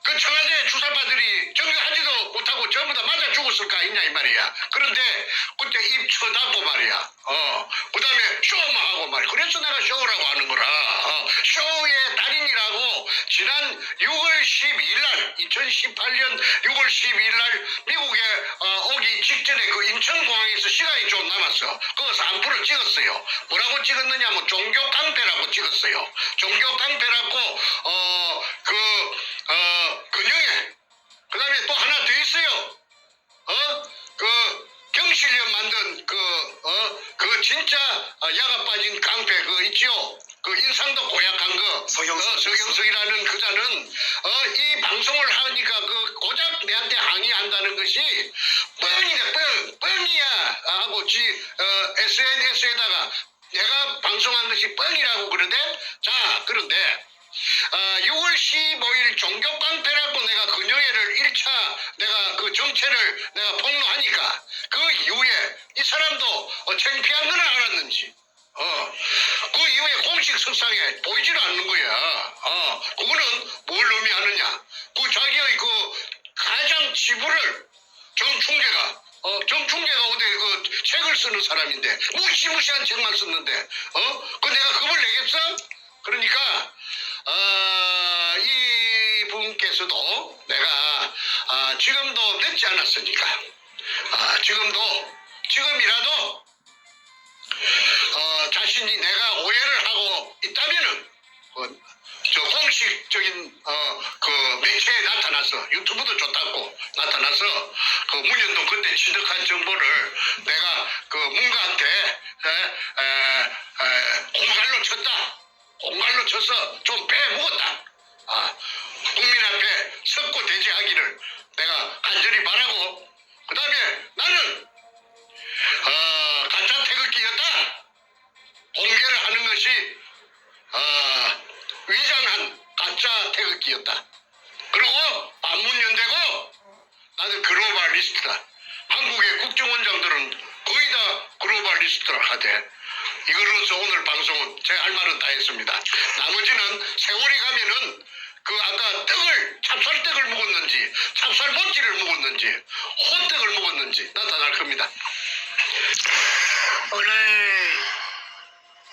그 청와대 주사파들이 정리하지도 못하고 전부 다 맞아 죽었을 거 아니냐 이 말이야. 그런데 그때 입 쳐닫고 말이야. 그 다음에 쇼만 하고 말이야. 그래서 내가 쇼라고 하는 거라. 쇼에 지난 6월 12일 날 2018년 6월 12일 날 미국에 오기 직전에 그 인천공항에서 시간이 좀 남았어. 거기서 안부를 찍었어요. 뭐라고 찍었느냐면 종교 깡패라고 찍었어요. 종교 깡패라고 근영에 그다음에 또 하나 더 있어요. 경실련 만든 그 진짜 야가 빠진 깡패 그 있죠. 그 인상도 고약한 거 서경석이라는 그자는 이 방송을 하니까 그 고작 내한테 항의한다는 것이 뻥이야 하고 SNS에다가 내가 방송한 것이 뻥이라고 그러대. 자, 그런데 6월 15일 종교 깡패라고 내가 근영애를 1차 내가 그 정체를 내가 폭로하니까 그 이후에 이 사람도 창피한 건 알았는지 그 이후에 공식 석상에 보이질 않는 거야. 그거는 뭘 의미하느냐? 그 자기의 그 가장 지부를 정충계가 어디 그 책을 쓰는 사람인데 무시무시한 책만 썼는데 그 내가 겁을 내겠어? 그러니까 이 분께서도 내가 지금도 늦지 않았으니까 지금이라도 자신이 내가 오해를 하고 있다면은 저 공식적인 그 매체에 나타나서 유튜브도 좋다고 나타나서 그 문현동 그때 취득한 정보를 내가 그 문가한테 공갈로 쳐서 좀 빼먹었다. 국민 앞에 섰고 대지하기를 내가 간절히 바라고 그 다음에 나는 가짜 태극기였다. 공개를 하는 것이 위장한 가짜 태극기였다. 그리고 반문연대고 나는 글로벌리스트다. 한국의 국정원장들은 거의 다 글로벌리스트라 하대. 이걸로서 오늘 방송은 제가 할 말은 다 했습니다. 나머지는 세월이 가면은 그 아까 찹쌀떡을 먹었는지 찹쌀모찌를 먹었는지 호떡을 먹었는지 나타날 겁니다. 오늘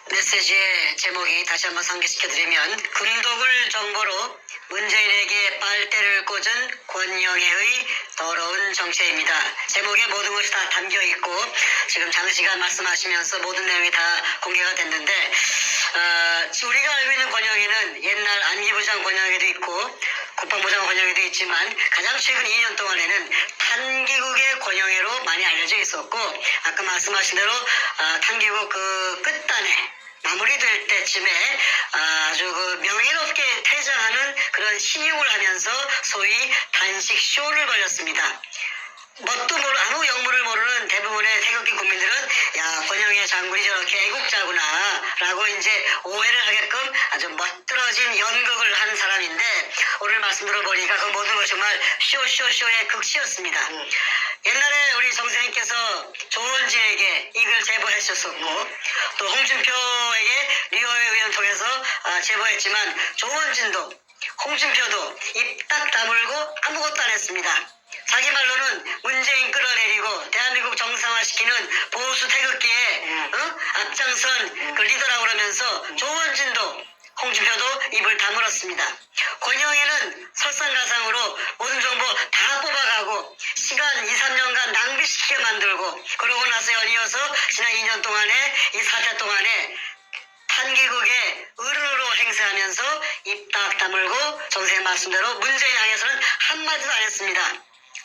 메시지의 제목이 다시 한번 상기시켜드리면 금독을 정보로 문재인에게 빨대를 꽂은 권영애의 더러운 정체입니다. 제목에 모든 것이 다 담겨있고 지금 장시간 말씀하시면서 모든 내용이 다 공개가 됐는데 우리가 알고 있는 권영애는 옛날 안기부장 권영애도 있고 국방부장 권영애도 있지만 가장 최근 2년 동안에는 탄기국의 권영애로 많이 알려져 있었고 아까 말씀하신 대로 탄기국 그 끝단에 마무리될 때쯤에 아주 그 명예롭게 퇴장하는 그런 신용을 하면서 소위 단식 쇼를 벌였습니다. 뭣도 모르 아무 영문을 모르는 대부분의 태극기 국민들은 야 권영애 장군이 저렇게 애국자구나 라고 이제 오해를 하게끔 아주 멋들어진 연극을 한 사람인데 오늘 말씀 들어보니까 그 모든 것이 정말 쇼의 극치였습니다. 옛날에 우리 정선생님께서 조원진에게 이걸 제보하셨었고 또 홍준표에게 리오의 의원 통해서 제보했지만 조원진도 홍준표도 입 딱 다물고 아무것도 안 했습니다. 자기 말로는 문재인 끌어내리고 대한민국 정상화시키는 보수 태극기에 앞장선 그 리더라고 그러면서 조원진도 홍준표도 입을 다물었습니다. 권영애는 설상가상으로 모든 정보 다 뽑아가고 시간 2, 3년간 낭비시키게 만들고 그러고 나서 연이어서 지난 2년 동안에 이 사태 동안에 탄기국의 어른으로 행세하면서 입 딱 다물고 정선생 말씀대로 문재인 향해서는 한마디도 안 했습니다.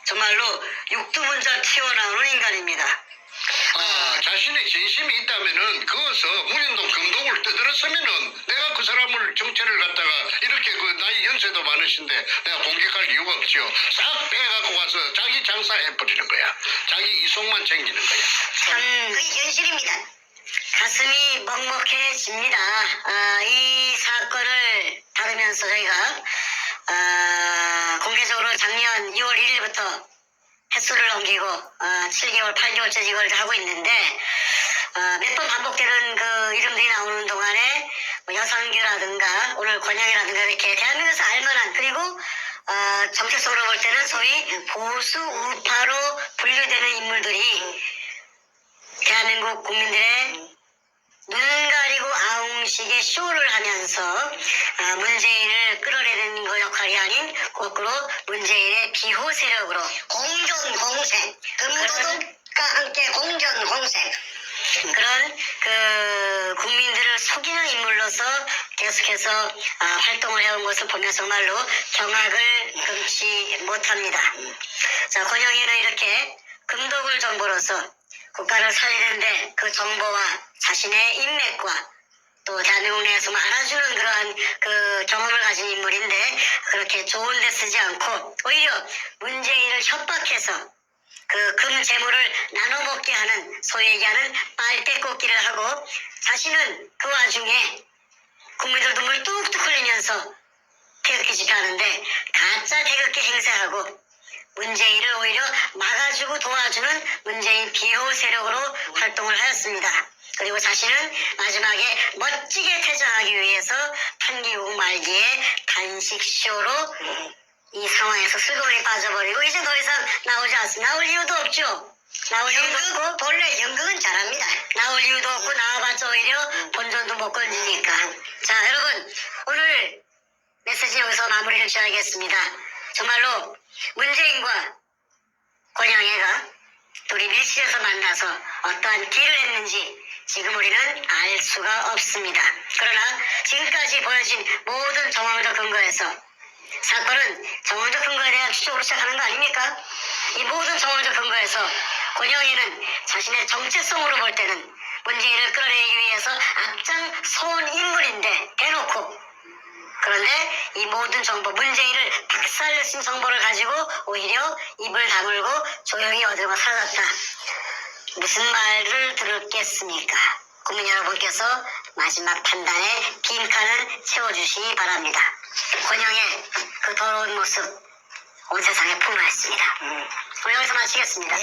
정말로 육두문자 튀어나오는 인간입니다. 자신의 진심이 있다면은 그것서 문현동 금독을 떠들었으면은 내가 그 사람을 정체를 갖다가 이렇게 그 나이 연세도 많으신데 내가 공격할 이유가 없죠. 싹 빼갖고 가서 자기 장사해버리는 거야. 자기 이속만 챙기는 거야. 참 그게 현실입니다. 가슴이 먹먹해집니다. 이 사건을 다루면서 저희가 공개적으로 작년 6월 1일부터 횟수를 넘기고 7개월, 8개월째 이걸 하고 있는데 몇 번 반복되는 그 이름들이 나오는 동안에 뭐 여상규라든가 오늘 권영이라든가 이렇게 대한민국에서 알만한 그리고 정체적으로 볼 때는 소위 보수 우파로 분류되는 인물들이 대한민국 국민들의 눈 가리고 아웅 형식의 쇼를 하면서 문재인을 끌어내는 그 역할이 아닌 거꾸로 문재인의 비호 세력으로 공존공생 금도둑과 함께 공존공생 그런 그 국민들을 속이는 인물로서 계속해서 활동을 해온 것을 보면 정말로 경악을 금치 못합니다. 자, 권영희는 이렇게 금독을 정보로서 국가를 살리는데 그 정보와 자신의 인맥과 또 대한민국 내에서 알아주는 그러한 그 경험을 가진 인물인데 그렇게 좋은 데 쓰지 않고 오히려 문재인을 협박해서 그 금 재물을 나눠 먹게 하는 소위 얘기하는 빨대 꽂기를 하고 자신은 그 와중에 국민들 눈물 뚝뚝 흘리면서 태극기 집회하는데 가짜 태극기 행사하고 문재인을 오히려 막아주고 도와주는 문재인 비호 세력으로 활동을 하였습니다. 그리고 자신은 마지막에 멋지게 퇴장하기 위해서 판기후 말기에 단식쇼로 이 상황에서 슬그머니 빠져버리고 이제 더 이상 나오지 않습니다. 나올 이유도 없죠. 나올 이유도 없고 본래 연극은 잘합니다. 나올 이유도 없고 나와봤자 오히려 본전도 못 건지니까. 자, 여러분 오늘 메시지 여기서 마무리를 지어야겠습니다. 정말로 문재인과 권영애가 둘이 밀실에서 만나서 어떠한 딜을 했는지 지금 우리는 알 수가 없습니다. 그러나 지금까지 보여진 모든 정황들 근거해서 사건은 정황적 근거에 대한 추적으로 시작하는 거 아닙니까? 이 모든 정황적 근거에서 권영희는 자신의 정체성으로 볼 때는 문재인을 끌어내기 위해서 앞장서온 인물인데 대놓고 그런데 이 모든 정보 문재인을 박살내신 정보를 가지고 오히려 입을 다물고 조용히 어디로 사라졌다. 무슨 말을 들었겠습니까? 국민 여러분께서 마지막 판단에 빈칸을 채워주시기 바랍니다. 권영의 그 더러운 모습 온 세상에 폭로했습니다. 오늘 여기서 마치겠습니다.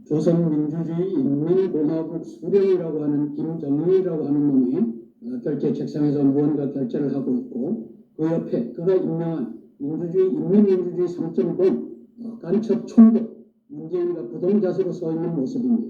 조선민주주의 인민공화국 수령이라고 하는 김정일이라고 하는 놈이 결제 책상에서 무언가 결제를 하고 있고 그 옆에 그가 임명한 민주주의 인민민주주의 3.0 간첩 총독 문재인과 부동자세로 서 있는 모습입니다.